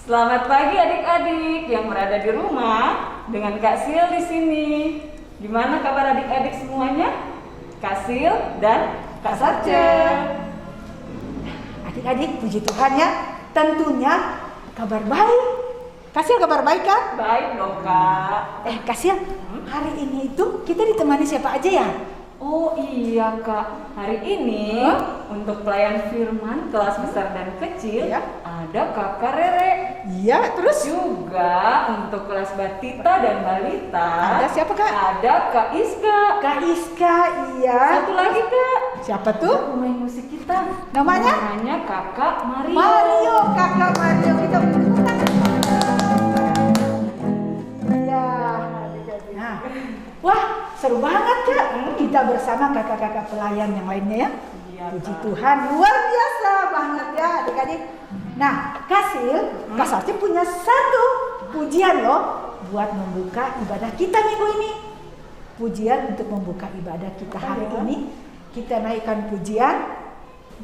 Selamat pagi adik-adik yang berada di rumah dengan Kak Sil di sini. Gimana kabar adik-adik semuanya? Kak Sil dan Kak Sarce. Adik-adik, puji Tuhan ya, tentunya kabar baik. Kak Sil kabar baik kan? Baik dong Kak. Kak Sil, hari ini itu kita ditemani siapa aja ya? Oh iya Kak, hari ini untuk pelayan firman kelas besar dan kecil ada Kakak Rere. Iya, terus? Juga untuk kelas batita dan balita Ada siapa Kak? ada Kak Iska. Kak Iska, iya. Satu lagi Kak, Siapa tuh? pemain musik kita. Namanya? Namanya Kakak Mario. Mario, Kakak Mario. Kita Iya. Nah, wah seru banget Kak. Kita bersama kakak-kakak pelayan yang lainnya ya. Iya, Puji Kak. Tuhan, luar biasa banget ya adik-adik. Nah, Kak Sil, Kak Sarti punya satu pujian loh buat membuka ibadah kita minggu ini. Pujian untuk membuka ibadah kita hari ini. Kita naikkan pujian.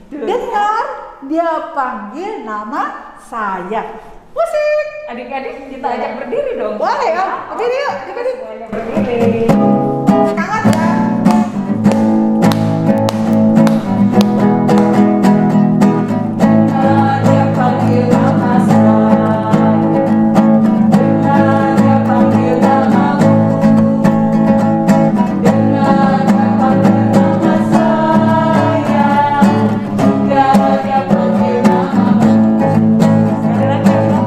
Dengar dia panggil nama saya. Musik. Adik-adik kita ajak berdiri dong. Boleh ya, berdiri yuk adik-adik. Semuanya berdiri. Semangat ya. Dengar dia panggil nama saya. Dengar dia panggil namamu. Dengar dia panggil nama saya. Dengar dia panggil namamu. Sekali lagi ya, Kak.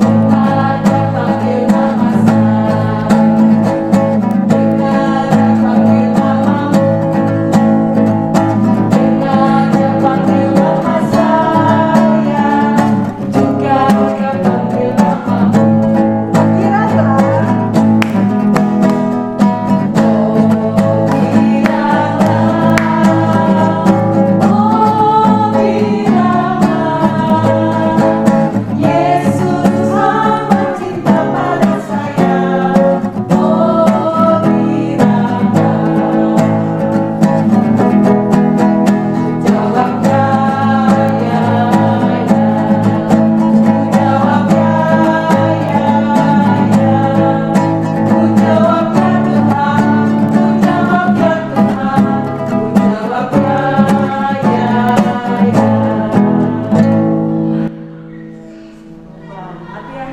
Dengar dia panggil nama saya. Dengar dia panggil namamu. Dengar dia panggil nama saya. Juga dia panggil namamu. Kira-kira. Yesus amat cinta pada saya. Oh biarlah jawab ya, ya, ya. Ku jawab ya, ya, ya. Ku jawab ya Tuhan, ku jawab ya Tuhan, ku jawab ya, ya, ya. Banget ya.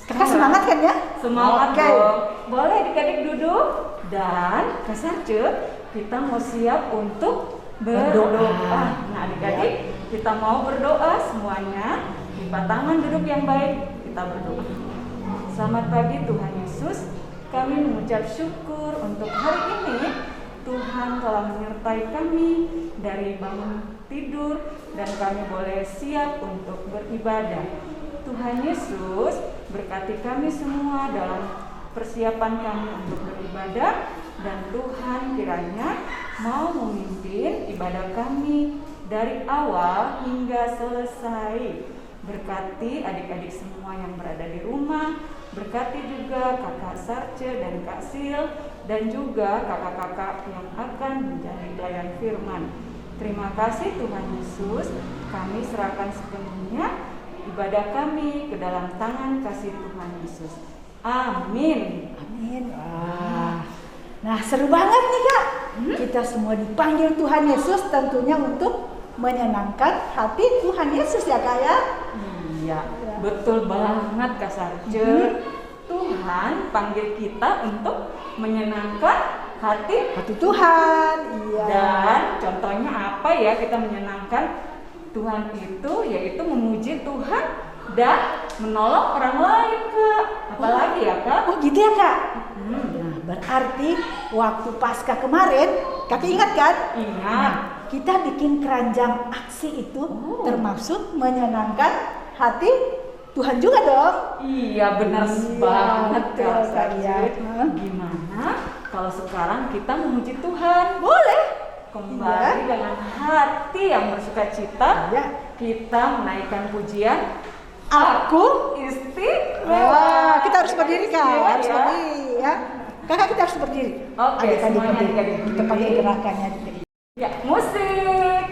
Kakak semangat kan ya? Semangat Oke. dong. Boleh adik-adik duduk dan Kak Sarce, kita mau siap untuk berdoa. Nah adik-adik, kita mau berdoa semuanya. Lipat tangan duduk yang baik, kita berdoa. Selamat pagi Tuhan Yesus, kami mengucap syukur untuk hari ini. Tuhan telah menyertai kami dari bangun tidur dan kami boleh siap untuk beribadah. Tuhan Yesus, berkati kami semua dalam persiapan kami untuk beribadah, dan Tuhan kiranya mau memimpin ibadah kami dari awal hingga selesai. Berkati adik-adik semua yang berada di rumah, berkati juga kakak Sarce dan Kak Sil, dan juga kakak-kakak yang akan menjadi pelayan firman. Terima kasih Tuhan Yesus, kami serahkan sepenuhnya ibadah kami ke dalam tangan kasih Tuhan Yesus. Amin. Amin. Wah. Nah, seru banget nih Kak. Kita semua dipanggil Tuhan Yesus tentunya untuk menyenangkan hati Tuhan Yesus ya Kak ya. Iya, betul banget Kak Sarce. Tuhan panggil kita untuk menyenangkan hati. Hati Tuhan. Iya. Dan contohnya apa ya kita menyenangkan Tuhan itu, yaitu memuji Tuhan dan menolong orang lain Kak. Apalagi ya Kak? Oh gitu ya Kak. Nah, berarti waktu Paskah kemarin, Kakak ingat kan? Ingat. Nah, kita bikin keranjang aksi itu termasuk menyenangkan hati Tuhan juga dong. Iya benar Iya, banget betul, Kak Kak, Sarce. ya. Gimana kalau sekarang kita memuji Tuhan? Boleh. Kembali dengan hati yang bersuka cita, Iya. kita menaikkan pujian Aku istimewa. Wah, kita harus berdiri Kak, Istimewa, harus ya. berdiri ya. Kakak kita harus berdiri. Oke, Adik-adik semuanya berdiri. adik-adik Kita pakai berdiri. gerakannya adik-adik. Ya, musik.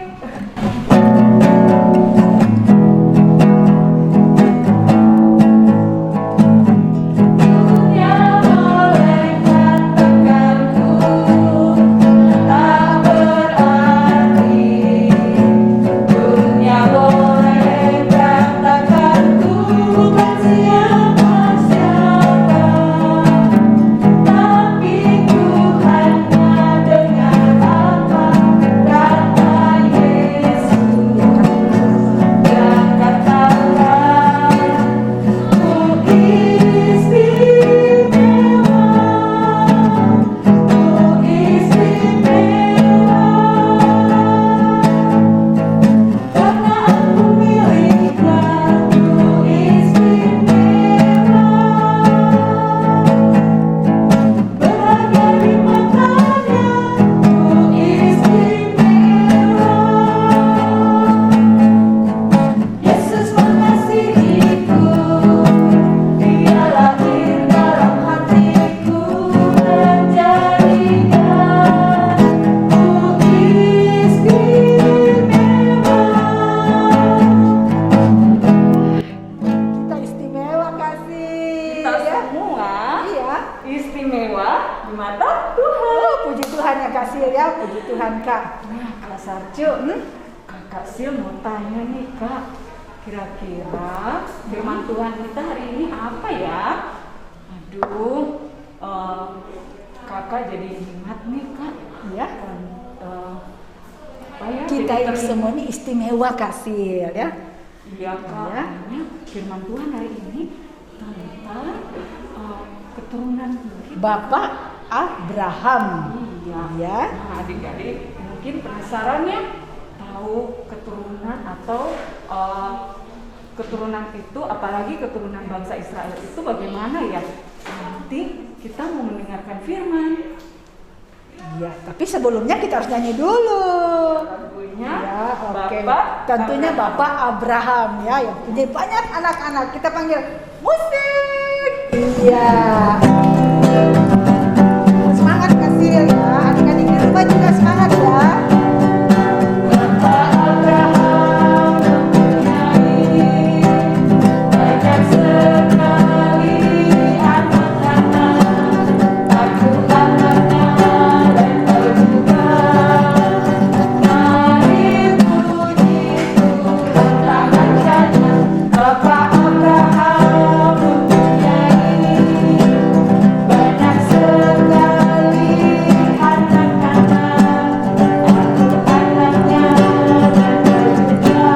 Cuk, Kakak Sil mau tanya nih Kak, kira-kira firman Tuhan kita hari ini apa ya? Aduh, Kakak jadi ingat nih Kak, Ya. Apa ya? Kita Jadi ini semua ini istimewa Kasil ya. Iya Kak, Ya. ini firman Tuhan hari ini tentang keturunan kita. Bapak Abraham. Iya. Ya. Nah, adik-adik mungkin penasaran ya tahu keturunan atau keturunan itu, apalagi keturunan bangsa Israel itu bagaimana ya? Nanti kita mau mendengarkan firman. Ya, tapi sebelumnya kita harus nyanyi dulu. Lagunya Ya, oke. Bapak Tentunya Abraham. Bapak Abraham ya, yang punya banyak anak-anak. Kita panggil musik. Iya. Semangat Kasil ya. Adik-adik di rumah juga semangat ya. Bapak Abraham mempunyai banyak sekali anak-anak. Aku anaknya dan kau juga. Mari puji Tuhan tangannya. Bapak Abraham mempunyai banyak sekali anak-anak. Aku anaknya dan kau juga.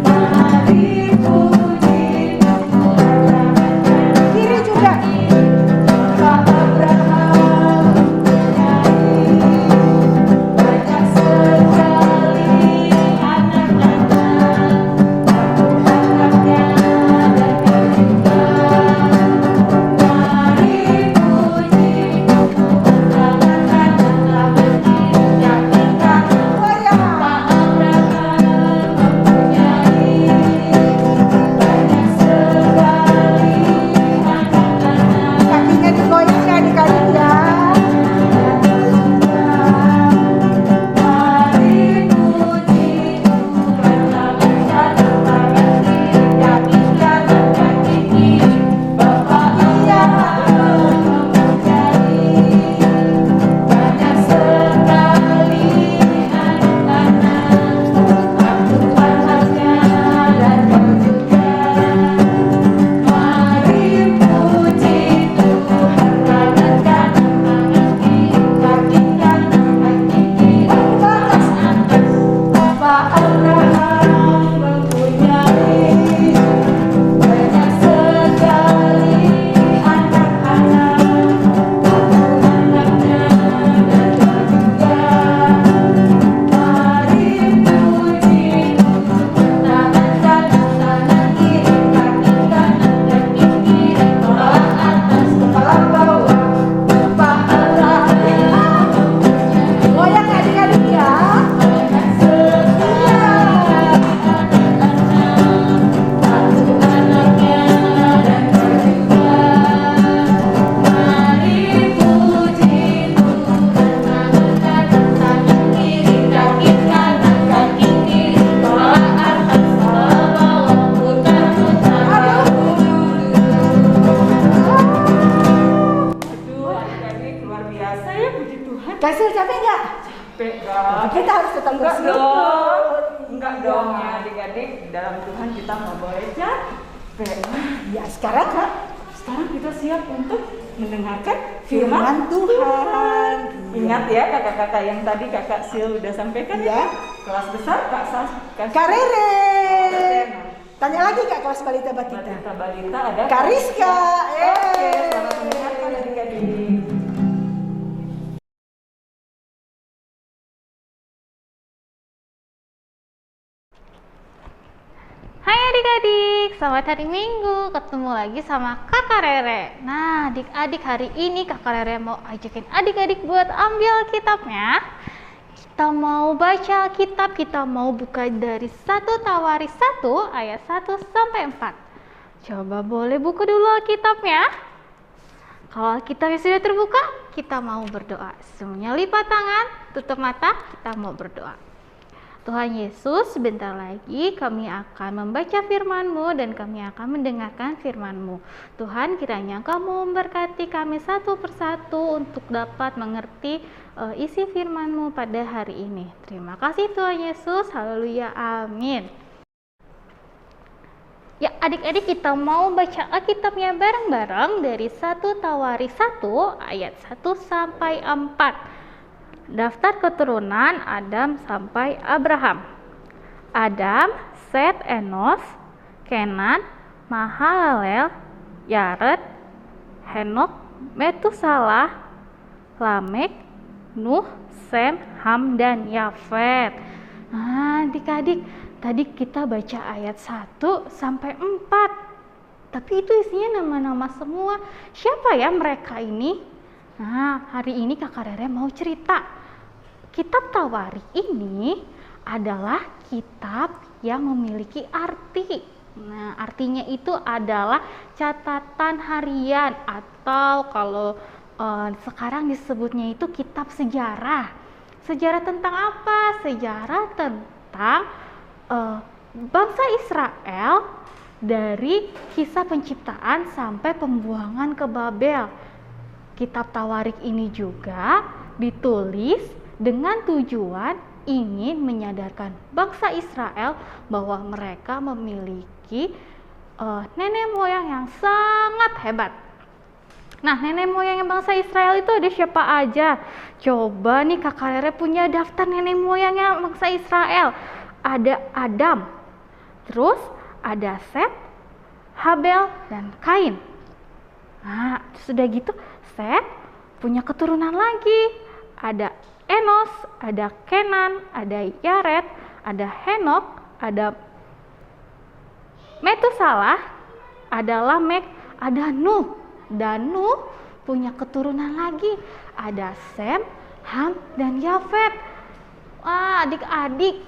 Mari puji Tuhan tangannya. Kiri juga. Bapak Abraham mempunyai banyak sekali anak-anak. Aku anaknya dan kau juga. Mari puji Tuhan tangan kiri nyanyikan. Oh ya. Bapak Abraham mempunyai banyak sekali anak-anak. Kakinya digoyang ya adik-adik ya. Mari puji Tuhan tangan kiri kaki kanan kaki kiri. Bapak Abraham mempunyai banyak sekali anak-anak. Aku anaknya dan kau juga. Mari puji Tuhan tangan kanan tangan kiri kaki kanan kaki kiri atas atas. Bapak Abraham mempunyai banyak sekali anak-anak. Aku anaknya dan kau juga. Mari puji Tuhan tangan kanan tangan kiri kaki kanan kaki kiri kepala atas kepala bawah. Bapak Abraham Goyang ya adik-adik ya. banyak sekali anak-anak. Aku anaknya dan kau juga. Mari puji Tuhan tangan kanan tangan kiri kaki kanan kaki kiri kepala atas kepala bawah putar-putar Aduh, adik-adik luar biasa ya, puji Tuhan. Kasil capek nggak? Capek gak? Kita harus tetap Enggak bersyukur. dong. Enggak Iya. dong ya adik-adik. Dalam Tuhan kita nggak boleh capek. Ya sekarang Kak, Sekarang kita siap untuk mendengarkan firman Tuhan. Ingat ya kakak-kakak yang tadi kakak Sil udah sampaikan Iya. ya. Kelas besar Kak Sas. Kak Rere. Rere. Tanya lagi Kak kelas balita batita. Balita ada Kak Rizka. Oke, selamat mendengarkan adik-adik. Hai adik-adik, selamat hari Minggu. Ketemu lagi sama Kakak Rere. Nah, adik-adik hari ini Kakak Rere mau ajakin adik-adik buat ambil kitabnya. Kita mau baca kitab, kita mau buka dari 1 Tawaris 1 ayat 1 sampai 4. Coba boleh buka dulu kitabnya. Kalau kitabnya sudah terbuka, kita mau berdoa. Semuanya lipat tangan, tutup mata, kita mau berdoa. Tuhan Yesus, sebentar lagi kami akan membaca firman-Mu dan kami akan mendengarkan firman-Mu. Tuhan, kiranya Kamu memberkati kami satu persatu untuk dapat mengerti isi firman-Mu pada hari ini. Terima kasih Tuhan Yesus, haleluya, amin. Ya, adik-adik, kita mau baca Alkitabnya bareng-bareng dari 1 Tawarik 1 ayat 1 sampai 4. Daftar keturunan Adam sampai Abraham. Adam, Set, Enos, Kenan, Mahalalel, Yared, Henok, Metusalah, Lamek, Nuh, Sem, Ham, dan Yafet. Nah, adik-adik, tadi kita baca ayat 1 sampai 4. Tapi itu isinya nama-nama semua. Siapa ya mereka ini? Nah, hari ini Kakak Rere mau cerita. Kitab Tawarik ini adalah kitab yang memiliki arti. Nah, artinya itu adalah catatan harian atau kalau sekarang disebutnya itu kitab sejarah. Sejarah tentang apa? Sejarah tentang bangsa Israel dari kisah penciptaan sampai pembuangan ke Babel. Kitab Tawarik ini juga ditulis dengan tujuan ingin menyadarkan bangsa Israel bahwa mereka memiliki nenek moyang yang sangat hebat. Nah, nenek moyang bangsa Israel itu ada siapa aja? Coba nih Kakak Rere punya daftar nenek moyangnya bangsa Israel. Ada Adam, terus ada Set, Habel, dan Kain. Nah, sudah gitu Set punya keturunan lagi. Ada Enos, ada Kenan, ada Yared, ada Henok, ada Metusalah, ada Lamek, ada Nuh. Dan Nuh punya keturunan lagi. Ada Sem, Ham, dan Yafet. Wah, adik-adik,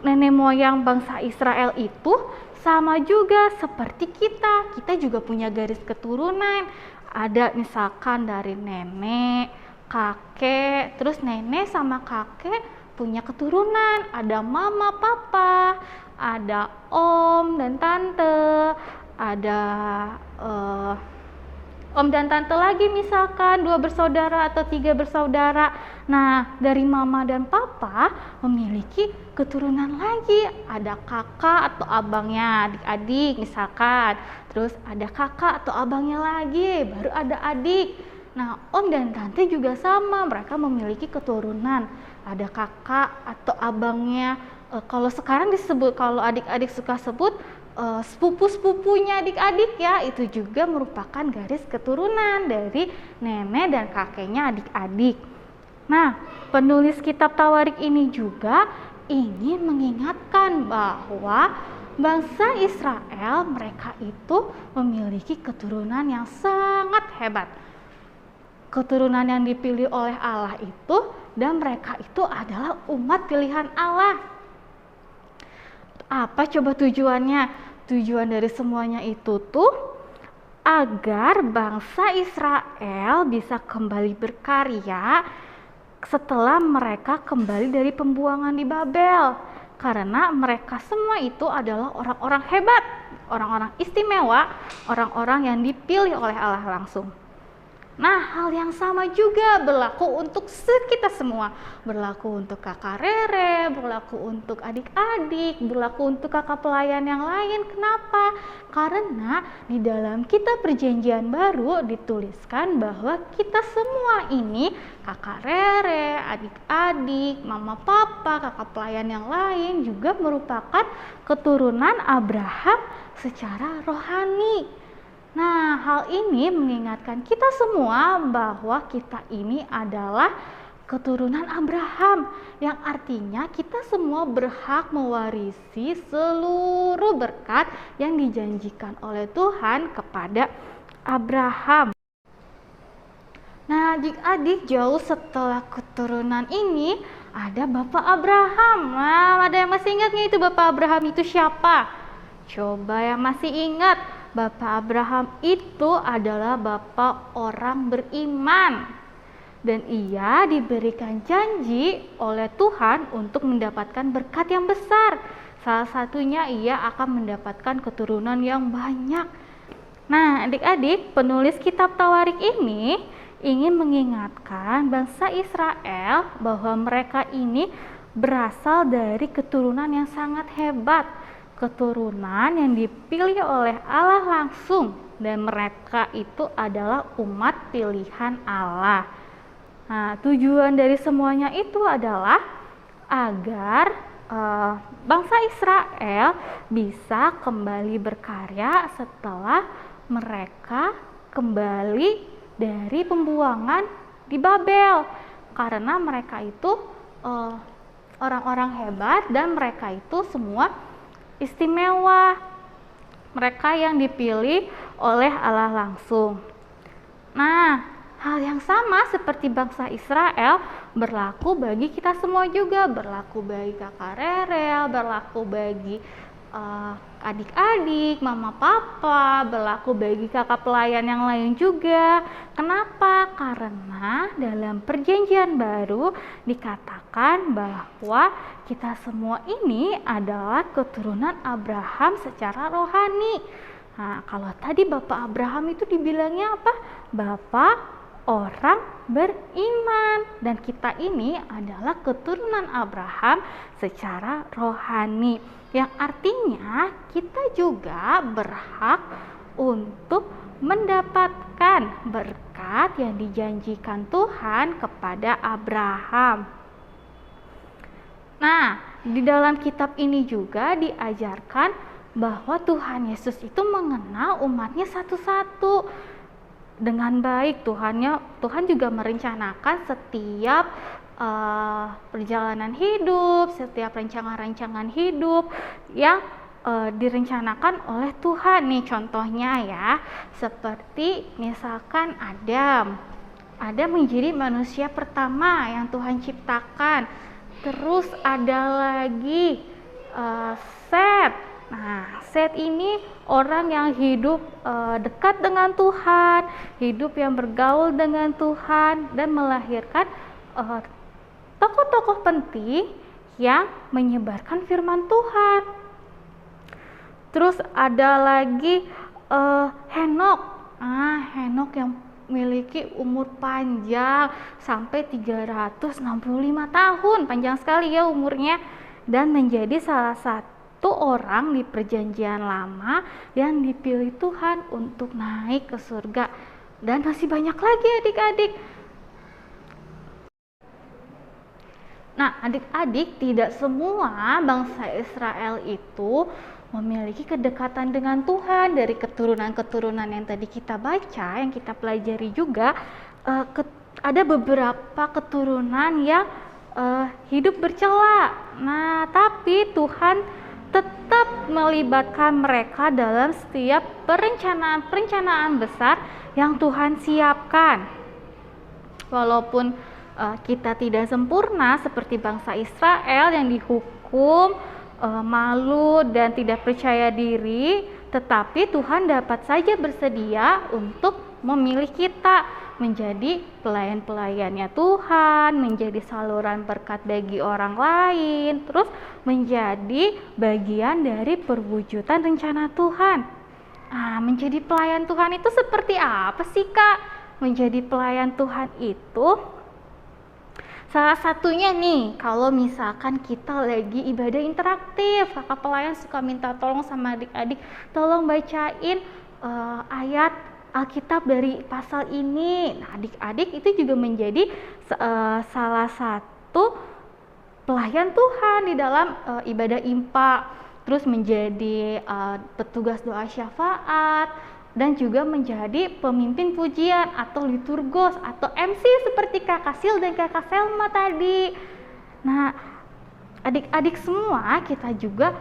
nenek moyang bangsa Israel itu sama juga seperti kita. Kita juga punya garis keturunan. Ada misalkan dari nenek, kakek, terus nenek sama kakek punya keturunan, ada mama, papa, ada om dan tante, ada om dan tante lagi misalkan 2 bersaudara atau 3 bersaudara. Nah, dari mama dan papa memiliki keturunan lagi, ada kakak atau abangnya, adik-adik misalkan, terus ada kakak atau abangnya lagi, baru ada adik. Nah, om dan tante juga sama, mereka memiliki keturunan. Ada kakak atau abangnya. Kalau sekarang disebut, kalau adik-adik suka sebut sepupu-sepupunya adik-adik ya, itu juga merupakan garis keturunan dari nenek dan kakeknya adik-adik. Nah, penulis kitab Tawarik ini juga ingin mengingatkan bahwa bangsa Israel mereka itu memiliki keturunan yang sangat hebat. Keturunan yang dipilih oleh Allah itu, dan mereka itu adalah umat pilihan Allah. Apa coba tujuannya? Tujuan dari semuanya itu tuh agar bangsa Israel bisa kembali berkarya setelah mereka kembali dari pembuangan di Babel. Karena mereka semua itu adalah orang-orang hebat, orang-orang istimewa, orang-orang yang dipilih oleh Allah langsung. Nah, hal yang sama juga berlaku untuk kita semua. Berlaku untuk Kakak Rere, berlaku untuk adik-adik, berlaku untuk kakak pelayan yang lain. Kenapa? Karena di dalam kitab perjanjian baru dituliskan bahwa kita semua ini, Kakak Rere, adik-adik, mama papa, kakak pelayan yang lain juga merupakan keturunan Abraham secara rohani. Nah, hal ini mengingatkan kita semua bahwa kita ini adalah keturunan Abraham, yang artinya kita semua berhak mewarisi seluruh berkat yang dijanjikan oleh Tuhan kepada Abraham. Nah, adik-adik, jauh setelah keturunan ini ada Bapak Abraham. Nah, ada yang masih ingatnya itu Bapak Abraham itu siapa? Coba yang masih ingat. Bapak Abraham itu adalah bapak orang beriman. dan ia diberikan janji oleh Tuhan untuk mendapatkan berkat yang besar. Salah satunya ia akan mendapatkan keturunan yang banyak. Nah, adik-adik, penulis kitab Tawarik ini ingin mengingatkan bangsa Israel bahwa mereka ini berasal dari keturunan yang sangat hebat, keturunan yang dipilih oleh Allah langsung, dan mereka itu adalah umat pilihan Allah. Nah, tujuan dari semuanya itu adalah agar bangsa Israel bisa kembali berkarya setelah mereka kembali dari pembuangan di Babel, karena mereka itu orang-orang hebat dan mereka itu semua istimewa, mereka yang dipilih oleh Allah langsung. Nah, hal yang sama seperti bangsa Israel berlaku bagi kita semua juga, berlaku bagi kakak Rere, berlaku bagi adik-adik, mama papa, berlaku bagi kakak pelayan yang lain juga. Kenapa? Karena dalam perjanjian baru dikatakan bahwa kita semua ini adalah keturunan Abraham secara rohani. Nah, kalau tadi Bapak Abraham itu dibilangnya apa? Bapak orang beriman, dan kita ini adalah keturunan Abraham secara rohani, yang artinya kita juga berhak untuk mendapatkan berkat yang dijanjikan Tuhan kepada Abraham. Nah, di dalam kitab ini juga diajarkan bahwa Tuhan Yesus itu mengenal umatnya satu-satu dengan baik. Tuhan juga merencanakan setiap perjalanan hidup, setiap rancangan-rancangan hidup yang direncanakan oleh Tuhan. Nih contohnya ya, seperti misalkan Adam menjadi manusia pertama yang Tuhan ciptakan. Terus ada lagi Set. Nah, Set ini orang yang hidup dekat dengan Tuhan, hidup yang bergaul dengan Tuhan, dan melahirkan tokoh-tokoh penting yang menyebarkan firman Tuhan. Terus ada lagi Henok. Henok yang memiliki umur panjang sampai 365 tahun, panjang sekali ya umurnya, dan menjadi salah satu orang di perjanjian lama yang dipilih Tuhan untuk naik ke surga. Dan masih banyak lagi adik-adik. Nah, adik-adik, tidak semua bangsa Israel itu memiliki kedekatan dengan Tuhan. Dari keturunan-keturunan yang tadi kita baca, yang kita pelajari juga, ada beberapa keturunan yang hidup bercela. Nah, tapi Tuhan tetap melibatkan mereka dalam setiap perencanaan besar yang Tuhan siapkan. Walaupun kita tidak sempurna seperti bangsa Israel yang dihukum malu dan tidak percaya diri, tetapi Tuhan dapat saja bersedia untuk memilih kita menjadi pelayan-pelayannya Tuhan, menjadi saluran berkat bagi orang lain, terus menjadi bagian dari perwujudan rencana Tuhan. Menjadi pelayan Tuhan itu seperti apa sih, Kak? Menjadi pelayan Tuhan itu salah satunya nih, kalau misalkan kita lagi ibadah interaktif, kakak pelayan suka minta tolong sama adik-adik, tolong bacain ayat Alkitab dari pasal ini. Nah, adik-adik itu juga menjadi salah satu pelayan Tuhan di dalam ibadah impa, terus menjadi petugas doa syafaat, dan juga menjadi pemimpin pujian atau liturgos atau MC seperti Kakak Sil dan Kakak Selma tadi. Nah, adik-adik semua kita juga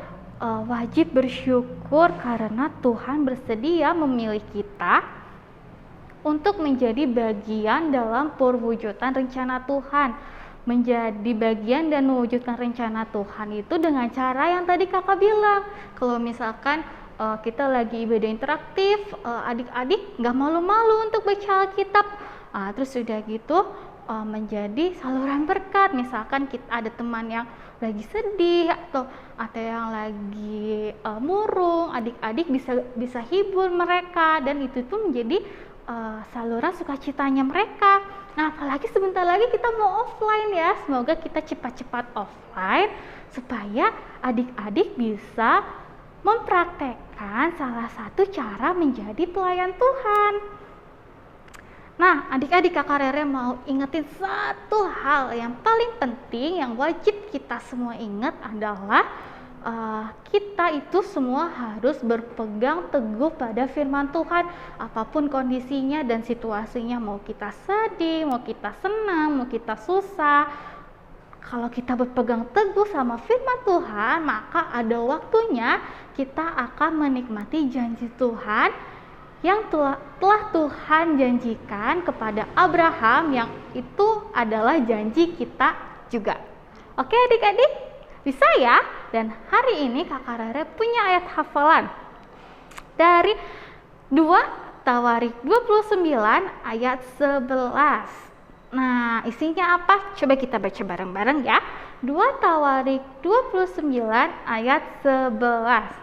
wajib bersyukur karena Tuhan bersedia memilih kita untuk menjadi bagian dalam perwujudan rencana Tuhan. Menjadi bagian dan mewujudkan rencana Tuhan itu dengan cara yang tadi kakak bilang. Kalau misalkan kita lagi ibadah interaktif, adik-adik nggak malu-malu untuk baca Alkitab. Terus sudah gitu, menjadi saluran berkat. Misalkan kita ada teman yang lagi sedih atau yang lagi murung, adik-adik bisa hibur mereka, dan itu tuh menjadi saluran sukacitanya mereka. Nah, apalagi sebentar lagi kita mau offline ya. Semoga kita cepat-cepat offline supaya adik-adik bisa mempraktekkan salah satu cara menjadi pelayan Tuhan. Nah, adik-adik, Kakak Rere mau ingetin satu hal yang paling penting yang wajib kita semua ingat adalah kita itu semua harus berpegang teguh pada firman Tuhan apapun kondisinya dan situasinya, mau kita sedih, mau kita senang, mau kita susah. Kalau kita berpegang teguh sama firman Tuhan, maka ada waktunya kita akan menikmati janji Tuhan yang telah Tuhan janjikan kepada Abraham, yang itu adalah janji kita juga. Oke adik-adik, bisa ya? Dan hari ini Kakak Rere punya ayat hafalan dari 2 Tawarik 29 ayat 11. Nah, isinya apa? Coba kita baca bareng-bareng ya. 2 Tawarik 29 ayat 11.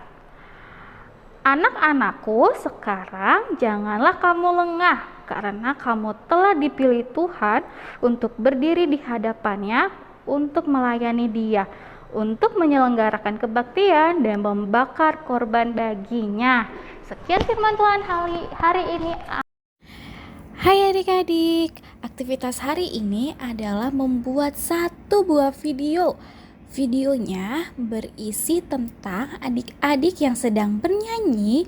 Anak-anakku, sekarang janganlah kamu lengah, karena kamu telah dipilih Tuhan untuk berdiri di hadapannya, untuk melayani Dia, untuk menyelenggarakan kebaktian dan membakar korban baginya. Sekian firman Tuhan hari ini. Hai adik-adik, aktivitas hari ini adalah membuat satu buah video. Videonya berisi tentang adik-adik yang sedang bernyanyi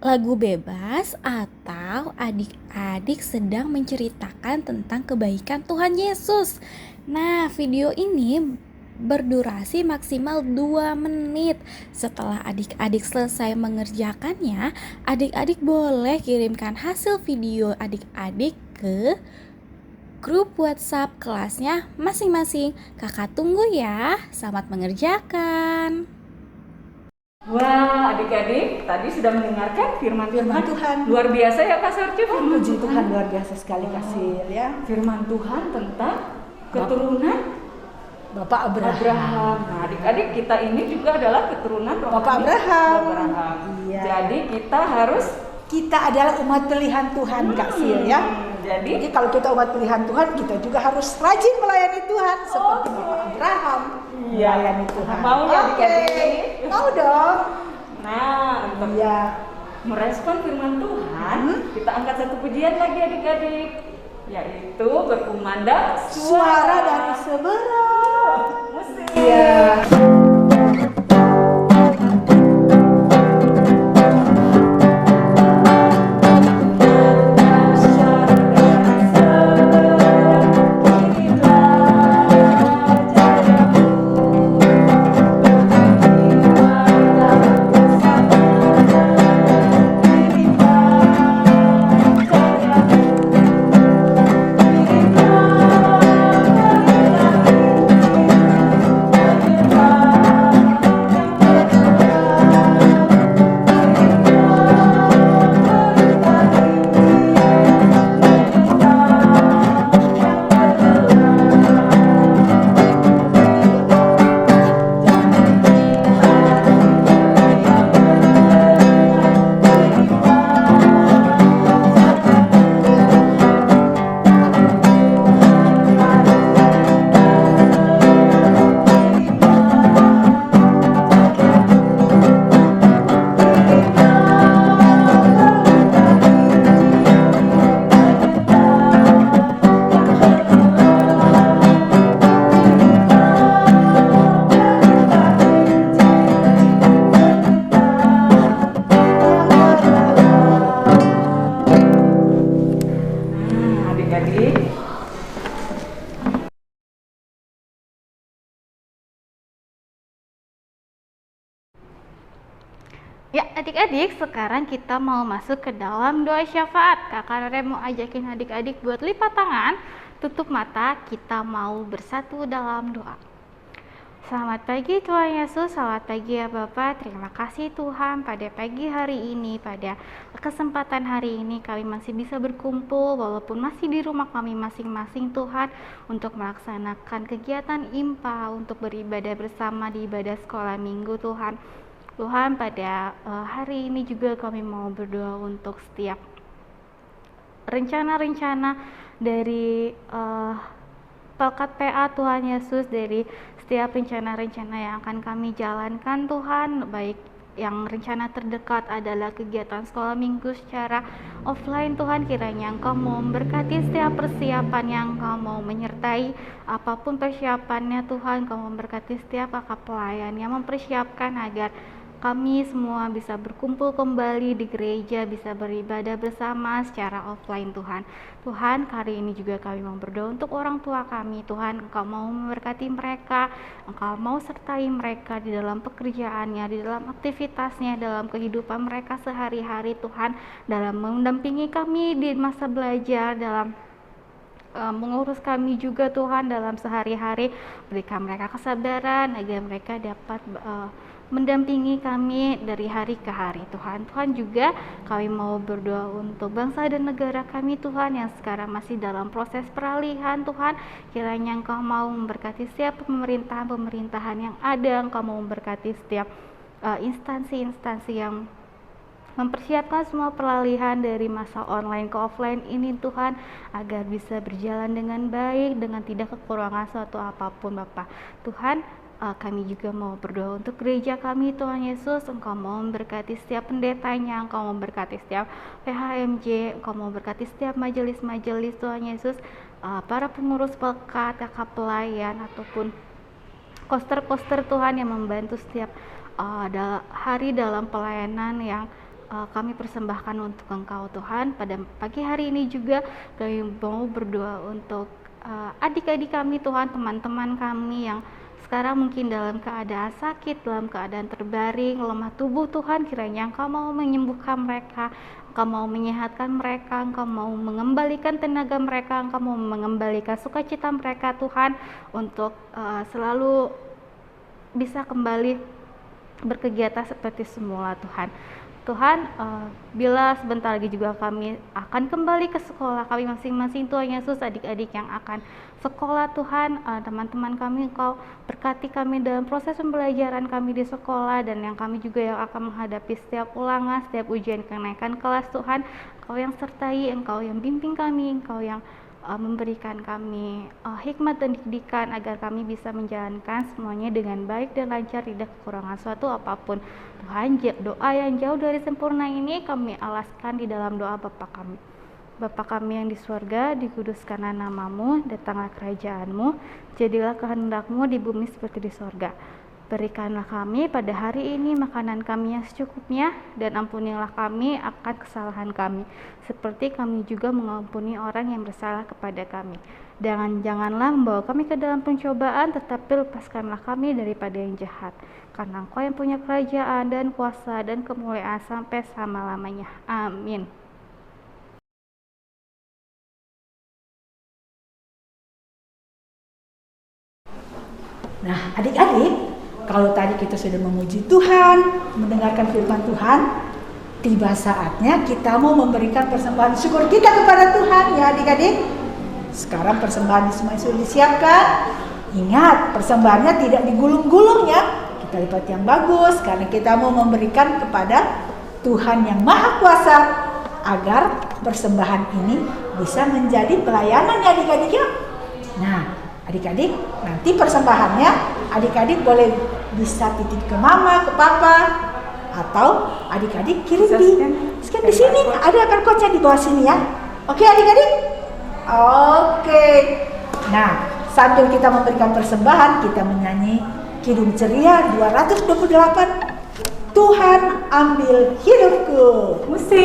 lagu bebas atau adik-adik sedang menceritakan tentang kebaikan Tuhan Yesus. Nah, video ini berdurasi maksimal 2 menit. Setelah adik-adik selesai mengerjakannya, adik-adik boleh kirimkan hasil video adik-adik ke grup WhatsApp kelasnya masing-masing. Kakak tunggu ya. Selamat mengerjakan. Wah, adik-adik tadi sudah mendengarkan firman Tuhan. Luar biasa ya Kak Sarci. Puji Tuhan, luar biasa sekali Kasil ya. Firman Tuhan tentang keturunan Bapak Abraham. Nah, adik-adik kita ini juga adalah keturunan Bapak Abraham. Iya. Iya. Jadi kita adalah umat pilihan Tuhan Kak Sil ya. Jadi kalau kita umat pilihan Tuhan, kita juga harus rajin melayani Tuhan seperti Bapak Abraham melayani Tuhan. Mau ya adik-adik? Mau dong. Nah, untuk merespon firman Tuhan, kita angkat satu pujian lagi adik-adik, yaitu berkumandang Suara dari seberang musik. Iya. Ya adik-adik, sekarang kita mau masuk ke dalam doa syafaat. Kakak Rere mau ajakin adik-adik buat lipat tangan, tutup mata, kita mau bersatu dalam doa. Selamat pagi Tuhan Yesus, selamat pagi ya Bapak. Terima kasih Tuhan pada pagi hari ini, pada kesempatan hari ini kami masih bisa berkumpul walaupun masih di rumah kami masing-masing Tuhan, untuk melaksanakan kegiatan IMPA, untuk beribadah bersama di ibadah sekolah minggu Tuhan. Tuhan, pada hari ini juga kami mau berdoa untuk setiap rencana-rencana dari Pelkat PA Tuhan Yesus, dari setiap rencana-rencana yang akan kami jalankan Tuhan, baik yang rencana terdekat adalah kegiatan sekolah minggu secara offline Tuhan, kiranya Engkau mau memberkati setiap persiapan yang Engkau mau menyertai apapun persiapannya Tuhan. Engkau memberkati setiap kakak pelayan yang mempersiapkan agar kami semua bisa berkumpul kembali di gereja, bisa beribadah bersama secara offline Tuhan. Tuhan, hari ini juga kami mau berdoa untuk orang tua kami Tuhan. Engkau mau memberkati mereka, Engkau mau sertai mereka di dalam pekerjaannya, di dalam aktivitasnya, dalam kehidupan mereka sehari-hari Tuhan, dalam mendampingi kami di masa belajar, dalam mengurus kami juga Tuhan dalam sehari-hari. Berikan mereka kesabaran agar mereka dapat mendampingi kami dari hari ke hari Tuhan. Tuhan, juga kami mau berdoa untuk bangsa dan negara kami Tuhan yang sekarang masih dalam proses peralihan Tuhan. Kiranya Engkau mau memberkati setiap pemerintahan yang ada. Engkau mau memberkati setiap instansi-instansi yang mempersiapkan semua peralihan dari masa online ke offline ini Tuhan, agar bisa berjalan dengan baik, dengan tidak kekurangan suatu apapun Bapak. Tuhan, kami juga mau berdoa untuk gereja kami Tuhan Yesus. Engkau mau memberkati setiap pendetanya, Engkau mau memberkati setiap PHMJ, Engkau mau memberkati setiap majelis-majelis Tuhan Yesus, para pengurus pelkat, kakak pelayan, ataupun koster-koster Tuhan yang membantu setiap hari dalam pelayanan yang kami persembahkan untuk Engkau Tuhan. Pada pagi hari ini juga kami mau berdoa untuk adik-adik kami Tuhan, teman-teman kami yang sekarang mungkin dalam keadaan sakit, dalam keadaan terbaring, lemah tubuh Tuhan. Kiranya Engkau mau menyembuhkan mereka, Engkau mau menyehatkan mereka, Engkau mau mengembalikan tenaga mereka, Engkau mau mengembalikan sukacita mereka Tuhan, untuk selalu bisa kembali berkegiatan seperti semula Tuhan. Tuhan, bila sebentar lagi juga kami akan kembali ke sekolah kami masing-masing Tuhan Yesus, adik-adik yang akan sekolah Tuhan, teman-teman kami, Engkau berkati kami dalam proses pembelajaran kami di sekolah, dan yang kami juga yang akan menghadapi setiap ulangan, setiap ujian kenaikan kelas Tuhan. Engkau yang sertai, Engkau yang bimbing kami, Engkau yang memberikan kami hikmat dan didikan agar kami bisa menjalankan semuanya dengan baik dan lancar, tidak kekurangan suatu apapun. Tuhan, doa yang jauh dari sempurna ini kami alaskan di dalam doa Bapa kami. Bapa kami yang di surga, dikuduskanlah namamu, datanglah kerajaanmu, jadilah kehendakmu di bumi seperti di surga. Berikanlah kami pada hari ini makanan kami yang secukupnya, dan ampunilah kami akan kesalahan kami, seperti kami juga mengampuni orang yang bersalah kepada kami. Janganlah membawa kami ke dalam pencobaan, tetapi lepaskanlah kami daripada yang jahat. Karena Engkau yang punya kerajaan dan kuasa dan kemuliaan sampai selama-lamanya. Amin. Nah, adik-adik, kalau tadi kita sudah memuji Tuhan, mendengarkan firman Tuhan, tiba saatnya kita mau memberikan persembahan syukur kita kepada Tuhan ya adik-adik. Sekarang persembahan semua sudah disiapkan. Ingat, persembahannya tidak digulung-gulung ya. Kita lipat yang bagus, karena kita mau memberikan kepada Tuhan yang Maha Kuasa, agar persembahan ini bisa menjadi pelayanan ya adik-adik ya. Nah, adik-adik, nanti persembahannya adik-adik boleh bisa titip ke mama, ke papa, atau adik-adik kirim di scan di sini, ada barcode-nya di bawah sini ya. Oke adik-adik? Oke. Nah, sambil kita memberikan persembahan, kita menyanyi Kidung Ceria 228, Tuhan ambil hidupku. Musik.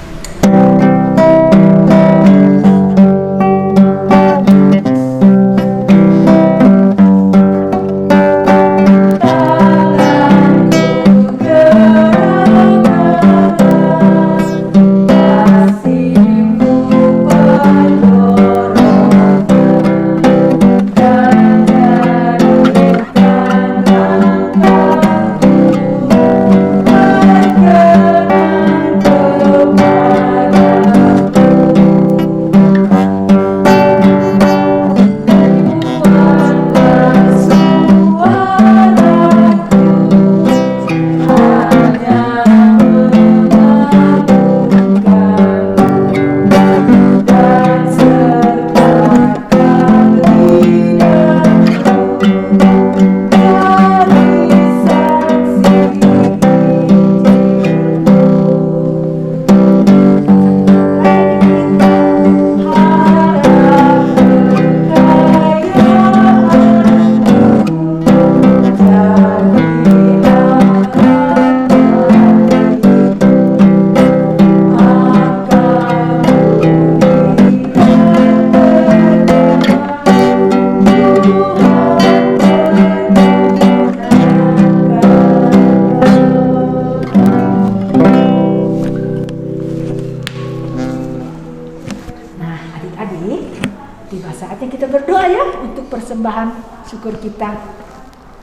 persembahan syukur kita.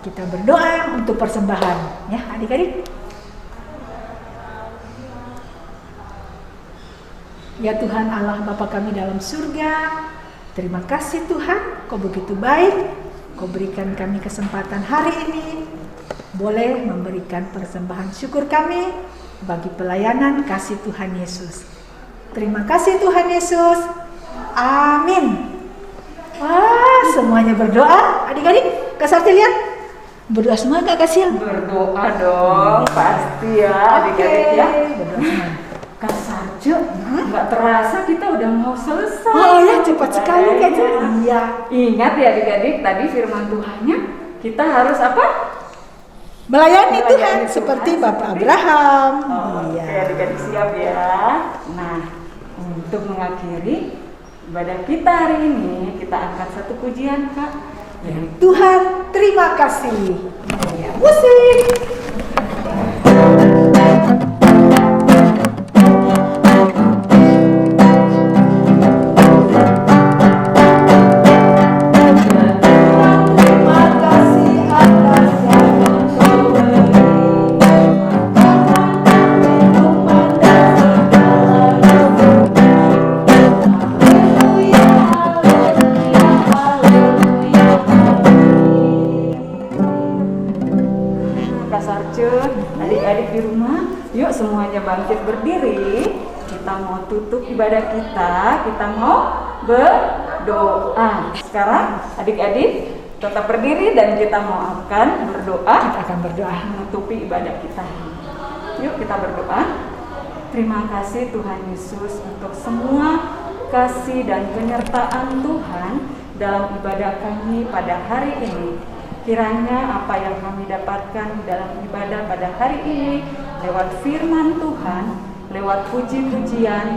Kita berdoa untuk persembahan, ya adik-adik. Ya Tuhan Allah Bapa kami dalam surga, terima kasih Tuhan, Kau begitu baik. Kau berikan kami kesempatan hari ini boleh memberikan persembahan syukur kami bagi pelayanan kasih Tuhan Yesus. Terima kasih Tuhan Yesus. Amin. Wah, semuanya berdoa. Adik-adik, Kak Sarti lihat. Berdoa semua gak Kak Sil? Berdoa dong, pasti ya adik-adik ya. Berdoa semua. Kak Sarjo, nggak terasa kita udah mau selesai. Oh ya, cepat sekali Kak Sil. Iya. Ingat ya adik-adik, tadi firman Tuhannya kita harus apa? Melayani Tuhan seperti Bapak Abraham. Oke, adik-adik siap ya. Nah, untuk mengakhiri ibadah kita hari ini, kita angkat satu pujian Kak. Tuhan, terima kasih. Ya, musik. Adik-adik di rumah, yuk semuanya bangkit berdiri. Kita mau tutup ibadah kita mau berdoa. Sekarang adik-adik tetap berdiri dan kita mau akan berdoa. Kita akan berdoa menutupi ibadah kita. Yuk kita berdoa. Terima kasih Tuhan Yesus untuk semua kasih dan penyertaan Tuhan dalam ibadah kami pada hari ini. Kiranya apa yang kami dapatkan dalam ibadah pada hari ini lewat firman Tuhan, lewat puji-pujian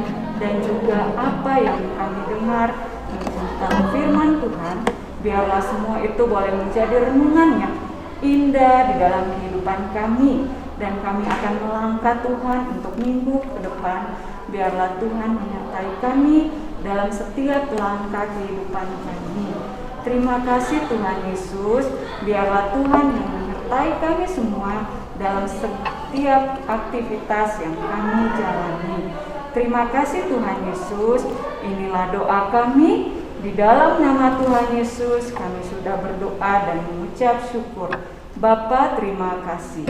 dan juga apa yang kami dengar tentang firman Tuhan, biarlah semua itu boleh menjadi renungan yang indah di dalam kehidupan kami dan kami akan melangkah Tuhan untuk minggu ke depan. Biarlah Tuhan menyertai kami dalam setiap langkah kehidupan kami. Terima kasih Tuhan Yesus, biarlah Tuhan yang menyertai kami semua dalam setiap aktivitas yang kami jalani. Terima kasih Tuhan Yesus, inilah doa kami, di dalam nama Tuhan Yesus kami sudah berdoa dan mengucap syukur. Bapa, terima kasih.